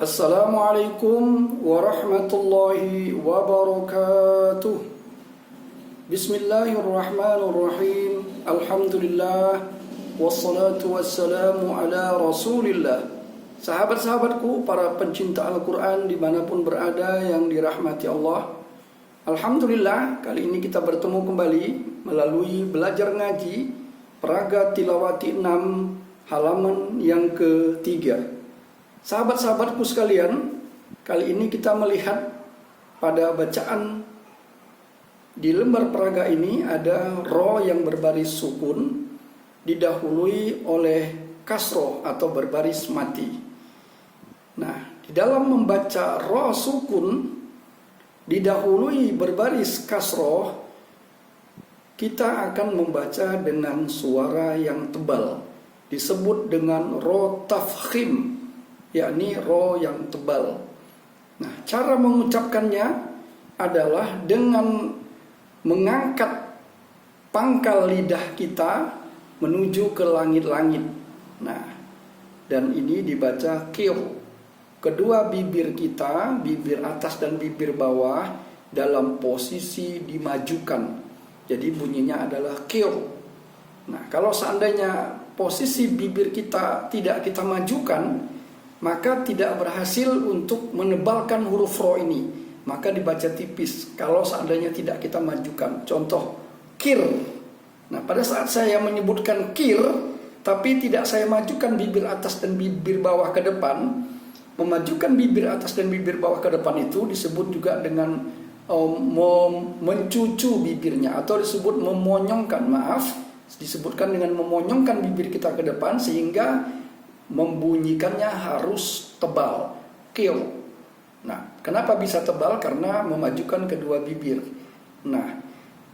Assalamualaikum warahmatullahi wabarakatuh. Bismillahirrahmanirrahim. Alhamdulillah. Wassalatu wassalamu ala rasulillah. Sahabat-sahabatku, para pencinta Al-Quran dimanapun berada yang dirahmati Allah, Alhamdulillah, kali ini kita bertemu kembali melalui belajar ngaji Peraga Tilawati 6 halaman yang ketiga. Sahabat-sahabatku sekalian, kali ini kita melihat pada bacaan di lembar peraga ini ada ro yang berbaris sukun didahului oleh kasroh atau berbaris mati. Nah, di dalam membaca ro sukun didahului berbaris kasroh, kita akan membaca dengan suara yang tebal, disebut dengan ro tafkhim, yakni ro yang tebal. Nah, cara mengucapkannya adalah dengan mengangkat pangkal lidah kita menuju ke langit-langit. Nah, dan ini dibaca kir. Kedua bibir kita, bibir atas dan bibir bawah, dalam posisi dimajukan. Jadi bunyinya adalah kir. Nah, kalau seandainya posisi bibir kita tidak kita majukan, maka tidak berhasil untuk menebalkan huruf ro ini, maka dibaca tipis kalau seandainya tidak kita majukan. Contoh, kir. Nah, pada saat saya menyebutkan kir tapi tidak saya majukan bibir atas dan bibir bawah ke depan, memajukan bibir atas dan bibir bawah ke depan itu disebut juga dengan mencucu bibirnya, atau disebut memonyongkan, disebutkan dengan memonyongkan bibir kita ke depan sehingga membunyikannya harus tebal, kir. Nah, kenapa bisa tebal? Karena memajukan kedua bibir. Nah,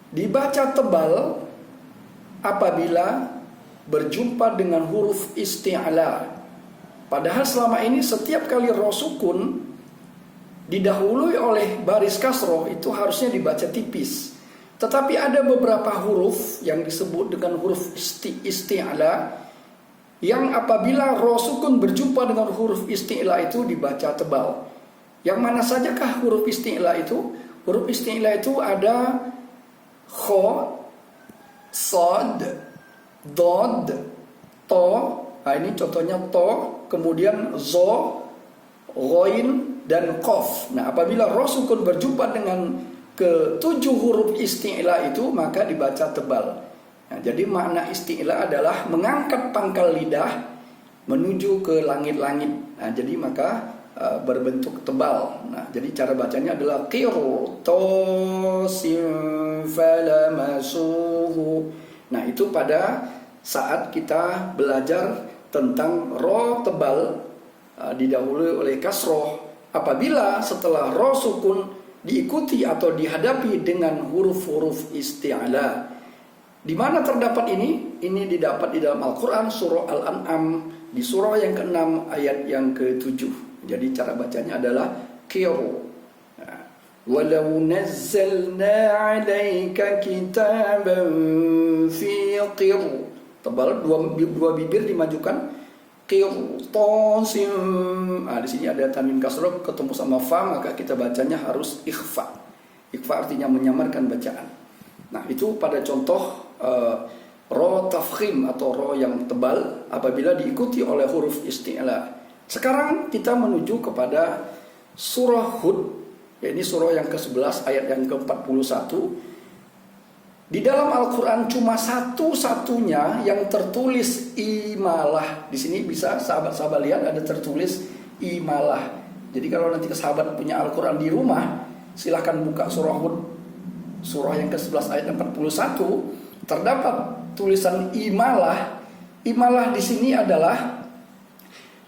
dibaca tebal apabila berjumpa dengan huruf isti'la. Padahal selama ini setiap kali ro sukun didahului oleh baris kasroh itu harusnya dibaca tipis. Tetapi ada beberapa huruf yang disebut dengan huruf isti'la, yang apabila ro sukun berjumpa dengan huruf isti'la itu dibaca tebal. Yang mana sajakah huruf isti'la itu? Huruf isti'la itu ada kho, sod, dod, to. Nah, ini contohnya to, kemudian zo, ghoin, dan kof. Nah, apabila ro sukun berjumpa dengan ketujuh huruf isti'la itu, maka dibaca tebal. Nah, jadi makna isti'la adalah mengangkat pangkal lidah menuju ke langit-langit. Nah, jadi maka berbentuk tebal. Nah, jadi cara bacanya adalah qirtosim falamasuhu. Nah, itu pada saat kita belajar tentang ro tebal didahului oleh kasroh apabila setelah ro sukun diikuti atau dihadapi dengan huruf-huruf isti'la. Di mana terdapat ini? Ini didapat di dalam Al-Quran surah Al-An'am di surah yang ke-6 ayat yang ke-7. Jadi cara bacanya adalah kiru. Walau nazzalna 'alaika kitaban fi qir. Tebal, dua bibir dimajukan. Qirtasim. Nah, di sini ada tanwin kasroh ketemu sama fa, maka kita bacanya harus ikhfa. Ikhfa artinya menyamarkan bacaan. Nah, itu pada contoh ro tafkhim atau ro yang tebal apabila diikuti oleh huruf isti'la. Sekarang kita menuju kepada surah Hud, yaitu surah yang ke-11 ayat yang ke-41. Di dalam Al-Quran cuma satu-satunya yang tertulis imalah. Di sini bisa sahabat-sahabat lihat ada tertulis imalah. Jadi kalau nanti sahabat punya Al-Quran di rumah, silahkan buka surah Hud, surah yang ke-11 ayat 41. Terdapat tulisan imalah. Imalah di sini adalah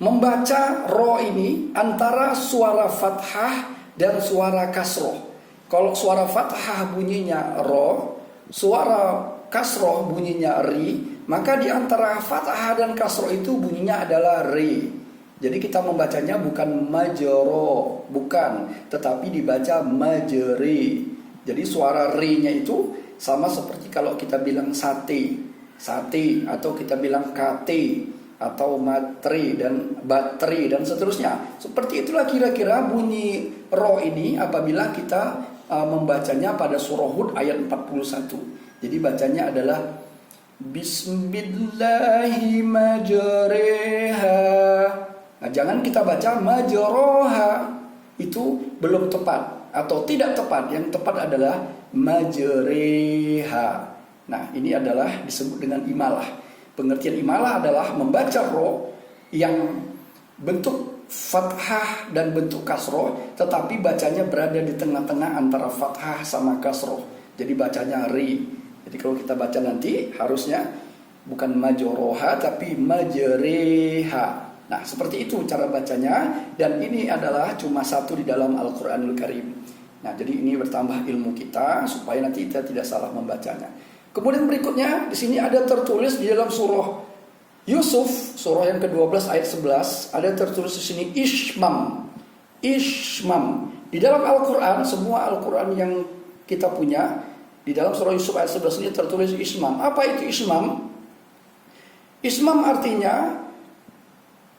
membaca ro ini antara suara fathah dan suara kasroh. Kalau suara fathah bunyinya ro, suara kasroh bunyinya ri, maka di antara fathah dan kasroh itu bunyinya adalah ri. Jadi kita membacanya bukan majro, bukan, tetapi dibaca majri. Jadi suara ri-nya itu sama seperti kalau kita bilang sate, atau kita bilang kate. atau bateri dan seterusnya. Seperti itulah kira-kira bunyi ro ini apabila kita membacanya pada surah Hud ayat 41. Jadi bacanya adalah Bismillahi majreha. Nah, jangan kita baca majroha. Itu belum tepat atau tidak tepat. Yang tepat adalah majreha. Nah, ini adalah disebut dengan imalah. Pengertian imalah adalah membaca ro yang bentuk fathah dan bentuk kasroh, tetapi bacanya berada di tengah-tengah antara fathah sama kasroh. Jadi bacanya ri. Jadi kalau kita baca nanti harusnya bukan majoroha tapi majreha. Nah, seperti itu cara bacanya, dan ini adalah cuma satu di dalam Al-Qur'anul Karim. Nah, jadi ini bertambah ilmu kita supaya nanti kita tidak salah membacanya. Kemudian berikutnya di sini ada tertulis di dalam surah Yusuf, surah yang ke-12 ayat 11, ada tertulis di sini Ishmam. Ishmam. Di dalam Al-Qur'an, semua Al-Qur'an yang kita punya, di dalam surah Yusuf ayat 11 ini tertulis Ishmam. Apa itu Ishmam? Ishmam artinya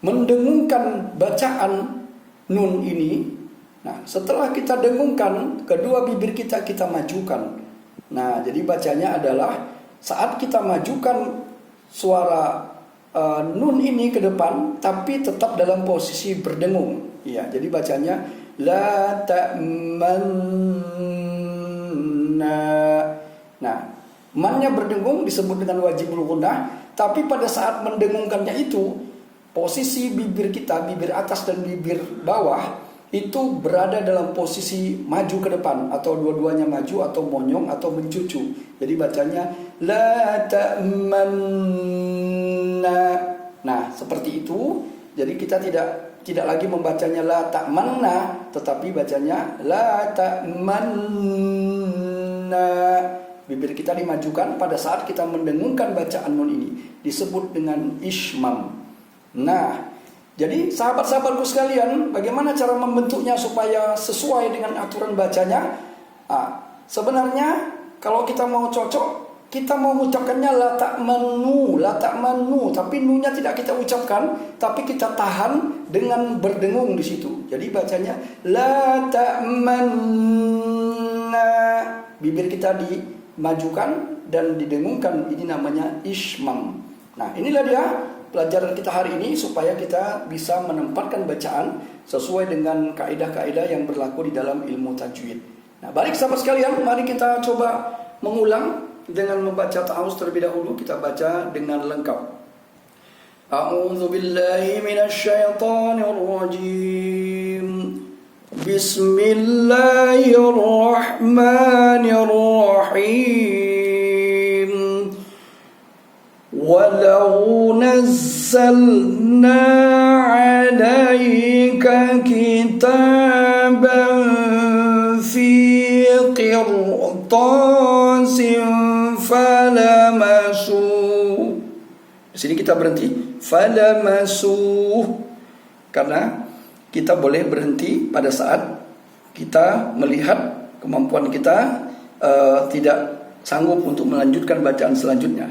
mendengungkan bacaan nun ini. Nah, setelah kita dengungkan, kedua bibir kita majukan. Nah, jadi bacanya adalah saat kita majukan suara nun ini ke depan, tapi tetap dalam posisi berdengung. Ya, jadi bacanya la ta'manna. Nah, mannya berdengung disebut dengan wajibul gunnah, tapi pada saat mendengungkannya itu, posisi bibir kita, bibir atas dan bibir bawah itu berada dalam posisi maju ke depan, atau dua-duanya maju, atau monyong, atau mencucu. Jadi bacanya la ta'manna. Nah, seperti itu. Jadi kita tidak lagi membacanya la ta'manna, tetapi bacanya la ta'manna. Bibir kita dimajukan pada saat kita mendengungkan bacaan nun ini, disebut dengan ishmam. Nah, jadi sahabat-sahabatku sekalian, bagaimana cara membentuknya supaya sesuai dengan aturan bacanya? Sebenarnya kalau kita mau cocok, kita mau mengucapkannya la ta'manu, tapi nunya tidak kita ucapkan, tapi kita tahan dengan berdengung di situ. Jadi bacanya la ta'manna. Bibir kita dimajukan dan didengungkan, ini namanya ishmam. Nah, inilah dia pelajaran kita hari ini supaya kita bisa menempatkan bacaan sesuai dengan kaidah-kaidah yang berlaku di dalam ilmu tajwid. Nah, baik sahabat sekalian, mari kita coba mengulang dengan membaca ta'awuz terlebih dahulu. Kita baca dengan lengkap. A'udzu billahi minasyaitonir rajim. Bismillahirrahmanirrahim. Walau nazzalna 'alaika kitaban fi qirtasin falamasu. Di sini kita berhenti falamasu karena kita boleh berhenti pada saat kita melihat kemampuan kita tidak sanggup untuk melanjutkan bacaan selanjutnya.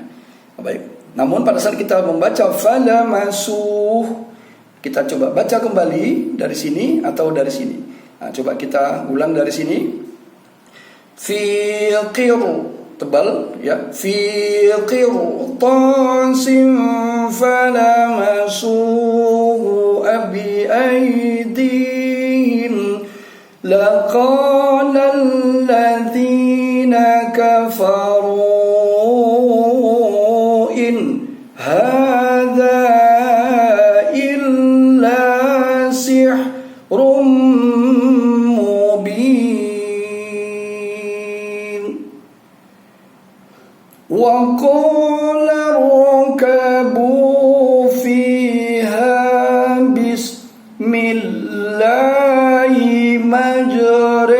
Baik. Namun pada saat kita membaca falamasu, kita coba baca kembali dari sini atau dari sini. Nah, coba kita ulang dari sini. Fi tebal ya, fi qirtasin falamasuhu abi aydihim laqala alladhina kafaru in hadha illa sihrun wa qala rakabu fiha bismillahi majreha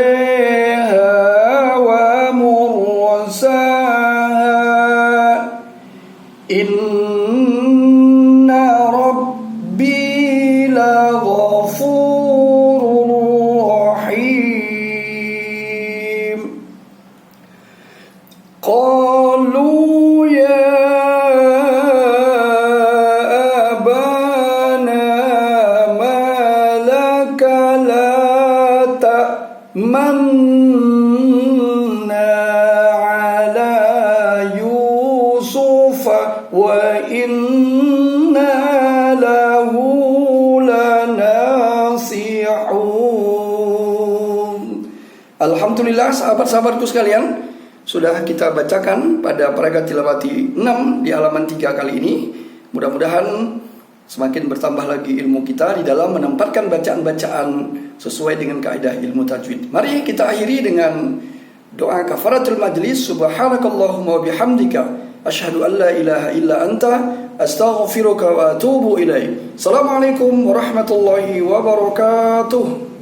wa mursaha inna rabbi laghafurur rahim. قالوا يا manna ala Yusuf wa inna lahu lanasihun. Alhamdulillah sahabat-sahabatku sekalian, sudah kita bacakan pada paragraf tilawati 6 di halaman 3 kali ini. Mudah-mudahan semakin bertambah lagi ilmu kita di dalam menempatkan bacaan-bacaan sesuai dengan kaidah ilmu tajwid. Mari kita akhiri dengan doa kafaratul majlis. Subhanakallahumma wa bihamdika asyhadu an la ilaha illa anta astaghfiruka wa atubu ilaik. Assalamualaikum warahmatullahi wabarakatuh.